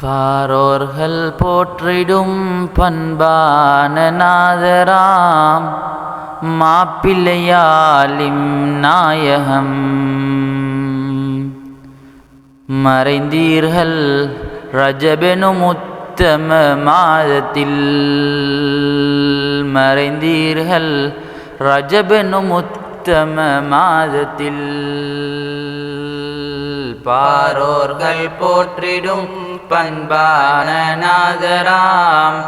பாரோர்கள் போற்றிடும் பண்பான நாதராம் மாப்பிள்ளையாலிம் நாயகம் மறைந்தீர்கள் ரஜபெனும் உத்தம மாதத்தில் மறைந்தீர்கள் ரஜபெனும் உத்தம மாதத்தில் பாரோர்கள் போற்றிடும் பண்பான நாதராம்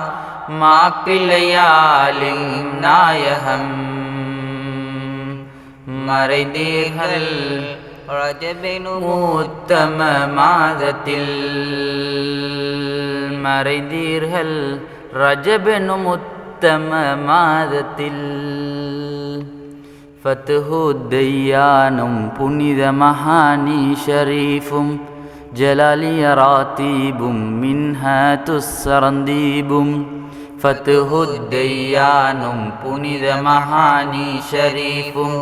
மாப்பிள்ளையாலின் நாயகம் மறைந்தீர்கள் ரஜபெனும் உத்தம மாதத்தில் மறைந்தீர்கள் ரஜபெனும் உத்தம மாதத்தில் ஃபத்ஹுத்தையானும் புனித மஹானி ஷரீஃபும் ஜலாலிய ராத்தீபும் மின்ஹத்துஸ்ஸரந்தீபும் ஃபத்ஹுத்தையானும் புனித மஹானி ஷரீஃபும்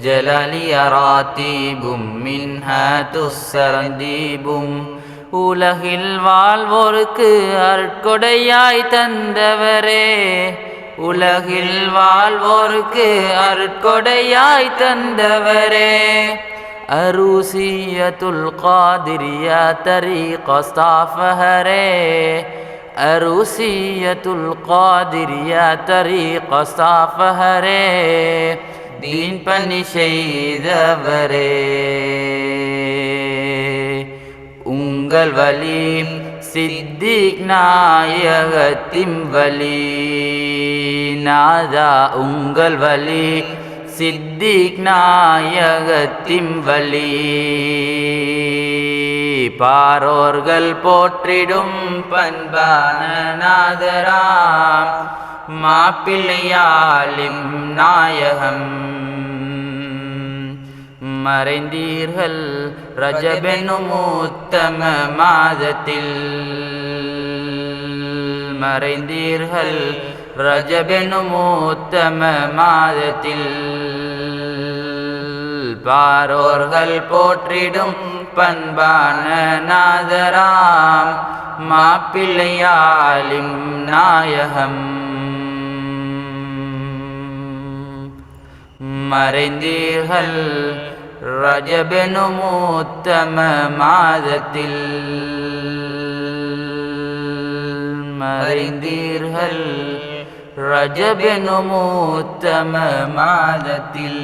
ஜலாலிய ராத்தீபும் மின்ஹத்துஸ்ஸரந்தீபும் உலகில் வாழ்வோருக்கு அருட்கொடையாய் தந்தவரே உலகில் வாழ்வோருக்கு அருட்கொடையாய் தந்தவரே அரூசியத்துல் காதிரியா தரீக ஸ்தாஃபஹரே அரூசியத்துல் காதிரியா தரீக ஸ்தாஃபஹரே தீன் பணி செய்தவரே உங்கள் வலி சித்திக் நாயகத்தின் வலி நாதா உங்கள் வலி சித்திக் நாயகத்தின் வலி பாரோர்கள் போற்றிடும் பண்பான நாதராம் மாப்பிள்ளையாலிம் நாயகம் மறைந்தீர்கள் ரஜபெனும் உத்தம மாதத்தில் மறைந்தீர்கள் ரஜபெனும் உத்தம மாதத்தில் பாரோர்கள் போற்றிடும் பண்பான நாதராம் மாப்பிள்ளையாலிம் நாயகம் மறைந்தீர்கள் ரஜபெனும் உத்தம மாதத்தில் மறைந்தீர்கள் ரஜபெனும் உத்தம மாதத்தில்